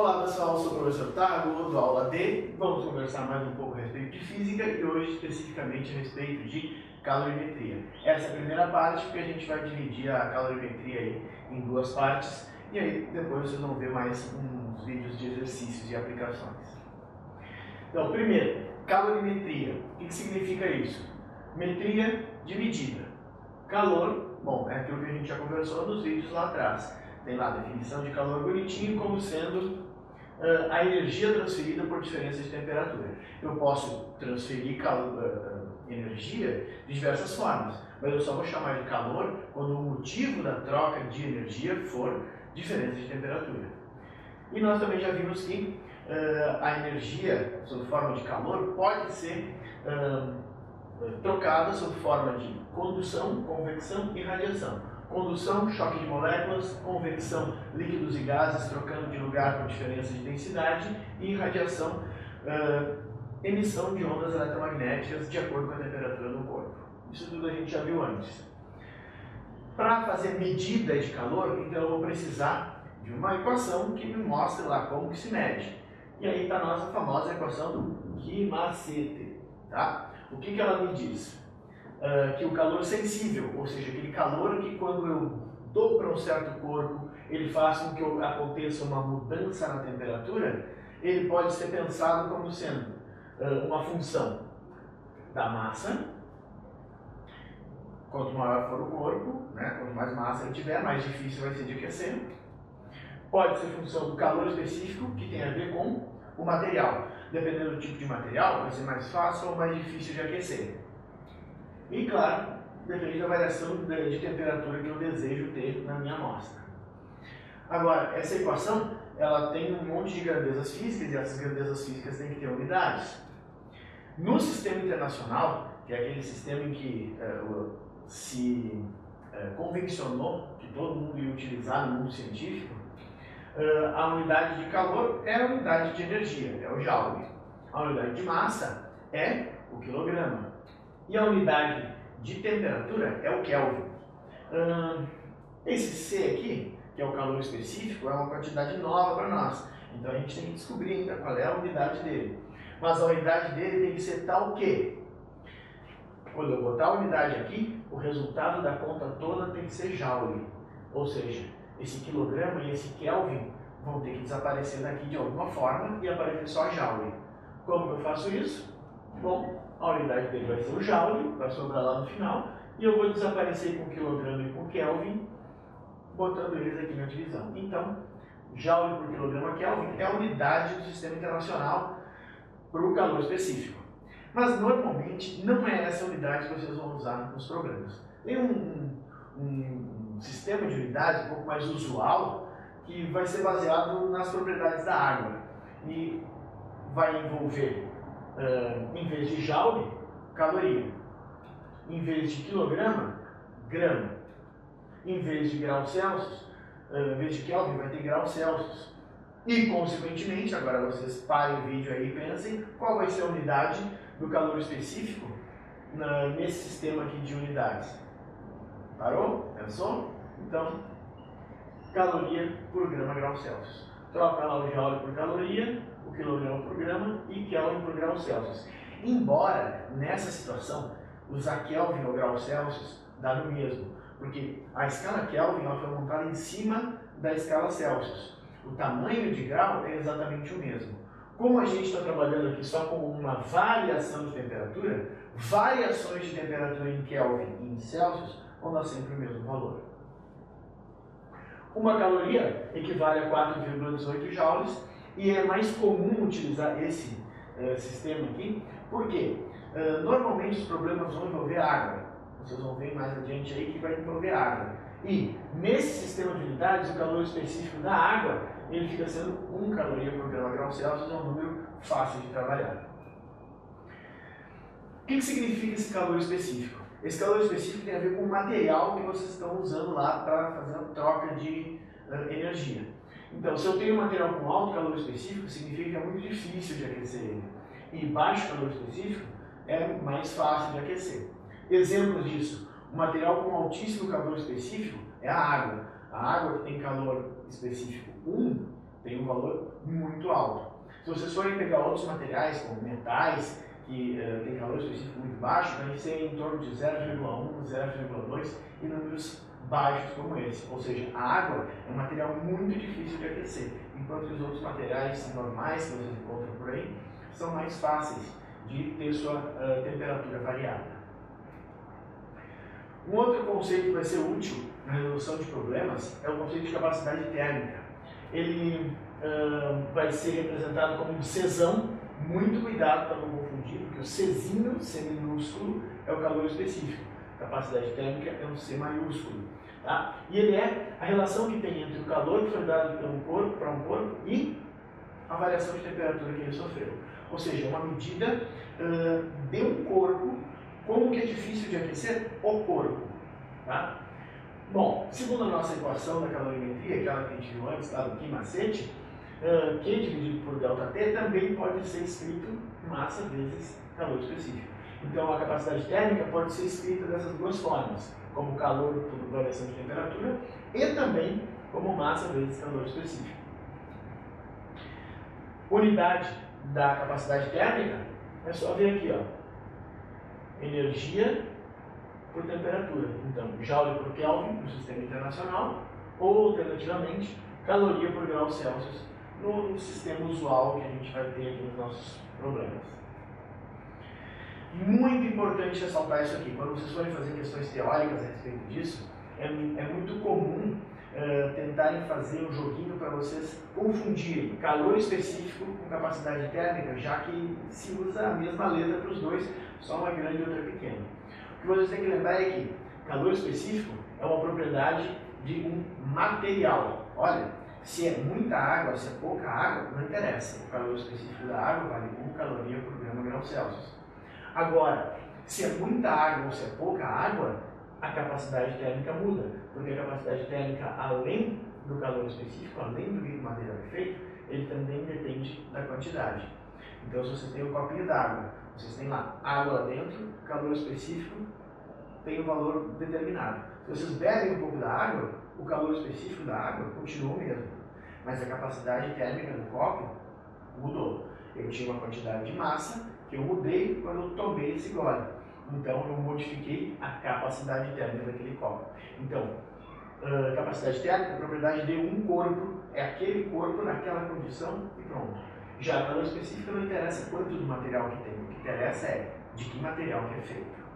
Olá pessoal, eu sou o professor Tago, do aula D. Vamos conversar mais um pouco a respeito de física e hoje especificamente a respeito de calorimetria. Essa é a primeira parte, porque a gente vai dividir a calorimetria aí em duas partes e aí depois vocês vão ver mais uns vídeos de exercícios e aplicações. Então, primeiro, calorimetria. O que significa isso? Metria de medida. Calor, bom, é aquilo que a gente já conversou nos vídeos lá atrás. Tem lá a definição de calor bonitinho como sendo a energia transferida por diferença de temperatura. Eu posso transferir energia de diversas formas, mas eu só vou chamar de calor quando o motivo da troca de energia for diferença de temperatura. E nós também já vimos que a energia sob forma de calor pode ser trocada sob forma de condução, convecção e radiação. Condução, choque de moléculas; convecção, líquidos e gases trocando de lugar por diferença de densidade; e radiação, emissão de ondas eletromagnéticas de acordo com a temperatura do corpo. Isso tudo a gente já viu antes. Para fazer medida de calor, então eu vou precisar de uma equação que me mostre lá como que se mede. E aí está a nossa famosa equação do Guimacete. Tá? O que ela me diz? Que o calor sensível, ou seja, aquele calor que quando eu dou para um certo corpo, ele faz com que aconteça uma mudança na temperatura, ele pode ser pensado como sendo uma função da massa. Quanto maior for o corpo, né, quanto mais massa ele tiver, mais difícil vai ser de aquecer. Pode ser função do calor específico, que tem a ver com o material. Dependendo do tipo de material, vai ser mais fácil ou mais difícil de aquecer. E, claro, depende da variação de temperatura que eu desejo ter na minha amostra. Agora, essa equação ela tem um monte de grandezas físicas e essas grandezas físicas têm que ter unidades. No sistema internacional, que é aquele sistema em que se convencionou que todo mundo ia utilizar no mundo científico, a unidade de calor é a unidade de energia, é o joule. A unidade de massa é o quilograma. E a unidade de temperatura é o Kelvin. Esse C aqui, que é o calor específico, é uma quantidade nova para nós. Então a gente tem que descobrir ainda qual é a unidade dele. Mas a unidade dele tem que ser tal que, quando eu botar a unidade aqui, o resultado da conta toda tem que ser joule. Ou seja, esse quilograma e esse Kelvin vão ter que desaparecer daqui de alguma forma e aparecer só joule. Como eu faço isso? Bom, a unidade dele vai ser o joule, vai sobrar lá no final, e eu vou desaparecer com quilograma e com Kelvin, botando eles aqui na divisão. Então, joule por quilograma Kelvin é a unidade do sistema internacional para o calor específico. Mas, normalmente, não é essa unidade que vocês vão usar nos programas. Tem um sistema de unidades um pouco mais usual, que vai ser baseado nas propriedades da água. E vai envolver, em vez de joule, caloria. Em vez de quilograma, grama. Em vez de graus Celsius, em vez de Kelvin, vai ter graus Celsius. E, consequentemente, agora vocês parem o vídeo aí e pensem qual vai ser a unidade do calor específico nesse sistema aqui de unidades. Parou? Pensou? Então, caloria por grama grau Celsius. Troca lá o joule por caloria, o quilograma por grama e Kelvin por grau Celsius. Embora, nessa situação, usar Kelvin ou grau Celsius dá no mesmo, porque a escala Kelvin ela foi montada em cima da escala Celsius. O tamanho de grau é exatamente o mesmo. Como a gente está trabalhando aqui só com uma variação de temperatura, variações de temperatura em Kelvin e em Celsius vão dar sempre o mesmo valor. Uma caloria equivale a 4,18 joules e é mais comum utilizar esse sistema aqui, porque normalmente os problemas vão envolver água. Vocês vão ver mais adiante aí que vai envolver água. E nesse sistema de unidades, o calor específico da água, ele fica sendo 1 caloria por grama grau Celsius, é um número fácil de trabalhar. O que significa esse calor específico? Esse calor específico tem a ver com o material que vocês estão usando lá para fazer a troca de energia. Então, se eu tenho um material com alto calor específico, significa que é muito difícil de aquecer ele. E baixo calor específico é mais fácil de aquecer. Exemplos disso: um material com altíssimo calor específico é a água. A água que tem calor específico 1 tem um valor muito alto. Se vocês forem pegar outros materiais, como metais, que tem calor específico muito baixo, vai ser em torno de 0,1, 0,2 e números baixos como esse. Ou seja, a água é um material muito difícil de aquecer, enquanto que os outros materiais normais que vocês encontram por aí são mais fáceis de ter sua temperatura variada. Um outro conceito que vai ser útil na resolução de problemas é o conceito de capacidade térmica. Ele vai ser representado como um Czão, muito cuidado para não confundir, porque o Czinho, C minúsculo, é o calor específico. Capacidade térmica é um C maiúsculo. Tá? E ele é a relação que tem entre o calor que foi dado para um corpo e a variação de temperatura que ele sofreu. Ou seja, uma medida de um corpo, como que é difícil de aquecer o corpo. Tá? Bom, segundo a nossa equação da calorimetria, aquela que a gente viu antes, lá do Q macete, Q dividido por ΔT também pode ser escrito massa vezes calor específico. Então a capacidade térmica pode ser escrita dessas duas formas, como calor por variação de temperatura e também como massa vezes calor específico. Unidade da capacidade térmica é só ver aqui, ó, energia por temperatura. Então, joule por Kelvin no sistema internacional, ou alternativamente, caloria por grau Celsius no sistema usual que a gente vai ter aqui nos nossos problemas. Muito importante ressaltar isso aqui. Quando vocês forem fazer questões teóricas a respeito disso, é muito comum tentarem fazer um joguinho para vocês confundirem calor específico com capacidade térmica, já que se usa a mesma letra para os dois, só uma grande e outra pequena. O que vocês têm que lembrar é que calor específico é uma propriedade de um material. Olha, se é muita água, se é pouca água, não interessa. O calor específico da água vale 1 caloria por grau Celsius. Agora, se é muita água ou se é pouca água, a capacidade térmica muda, porque a capacidade térmica, além do calor específico, além do material feito, ele também depende da quantidade. Então, se você tem um copinho d'água, vocês têm lá água lá dentro, calor específico tem um valor determinado. Se vocês bebem um pouco da água, o calor específico da água continua o mesmo, mas a capacidade térmica do copo mudou. Eu tinha uma quantidade de massa que eu mudei quando eu tomei esse gole. Então, eu modifiquei a capacidade térmica daquele copo. Então, capacidade térmica é a propriedade de um corpo, é aquele corpo naquela condição e pronto. Já a calor específica não interessa quanto do material que tem, o que interessa é de que material que é feito.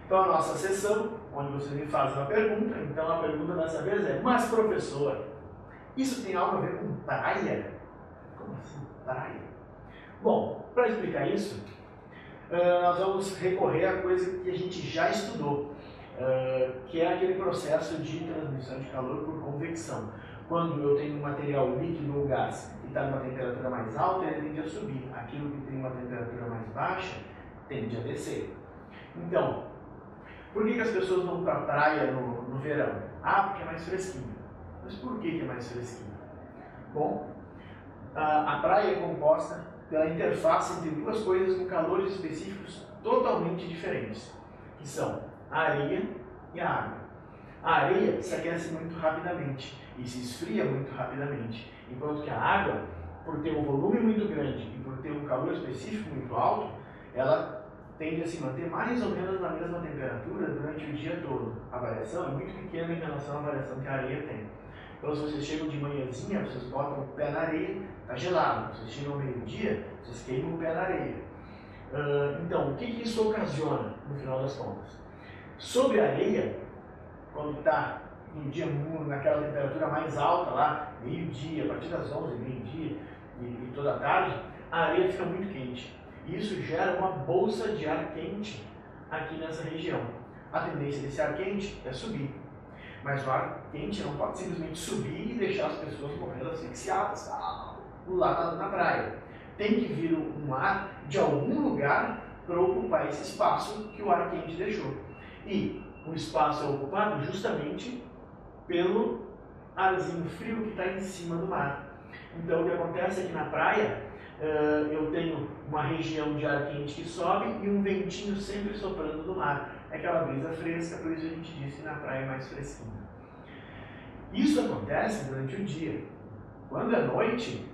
Então, a nossa sessão, onde você me faz uma pergunta, então a pergunta dessa vez é: mas professor, isso tem algo a ver com praia? Como assim, praia? Bom, para explicar isso, nós vamos recorrer à coisa que a gente já estudou, que é aquele processo de transmissão de calor por convecção. Quando eu tenho um material líquido ou gás que está numa temperatura mais alta, ele tende a subir. Aquilo que tem uma temperatura mais baixa tende a descer. Então, por que as pessoas vão para a praia no verão? Ah, porque é mais fresquinho. Mas por que é mais fresquinho? Bom, a praia é composta pela interface entre duas coisas com calores específicos totalmente diferentes, que são a areia e a água. A areia se aquece muito rapidamente e se esfria muito rapidamente, enquanto que a água, por ter um volume muito grande e por ter um calor específico muito alto, ela tende a se manter mais ou menos na mesma temperatura durante o dia todo. A variação é muito pequena em relação à variação que a areia tem. Então, se vocês chegam de manhãzinha, vocês botam o pé na areia, está gelado. Vocês chegam ao meio-dia, vocês queimam o pé na areia. Então, o que isso ocasiona, no final das contas? Sobre a areia, quando está no dia naquela temperatura mais alta, lá, meio-dia, a partir das 11, meio-dia e toda a tarde, a areia fica muito quente. E isso gera uma bolsa de ar quente aqui nessa região. A tendência desse ar quente é subir. Mas o ar quente não pode simplesmente subir e deixar as pessoas morrendo asfixiadas lá na praia. Tem que vir um ar de algum lugar para ocupar esse espaço que o ar quente deixou. E o espaço é ocupado justamente pelo arzinho frio que está em cima do mar. Então, o que acontece é que na praia eu tenho uma região de ar quente que sobe e um ventinho sempre soprando do mar. É aquela brisa fresca, por isso a gente disse que na praia é mais fresquinho. Isso acontece durante o dia. Quando é noite,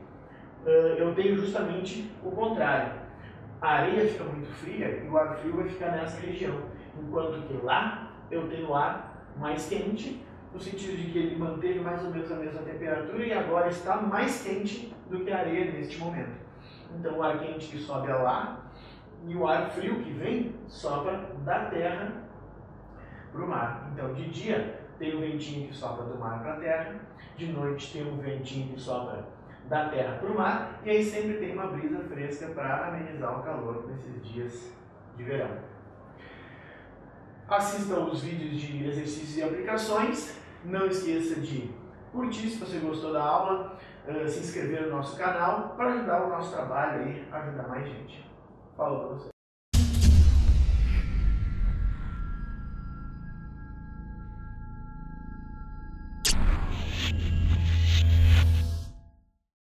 eu tenho justamente o contrário. A areia fica muito fria e o ar frio vai ficar nessa região, enquanto que lá eu tenho o ar mais quente, no sentido de que ele manteve mais ou menos a mesma temperatura e agora está mais quente do que a areia neste momento. Então o ar quente que sobe é lá e o ar frio que vem sopra da terra para o mar. Então de dia tem um ventinho que sopra do mar para a terra, de noite tem um ventinho que sopra da terra para o mar, e aí sempre tem uma brisa fresca para amenizar o calor nesses dias de verão. Assista os vídeos de exercícios e aplicações. Não esqueça de curtir se você gostou da aula, se inscrever no nosso canal para ajudar o nosso trabalho e ajudar mais gente. Falou para você.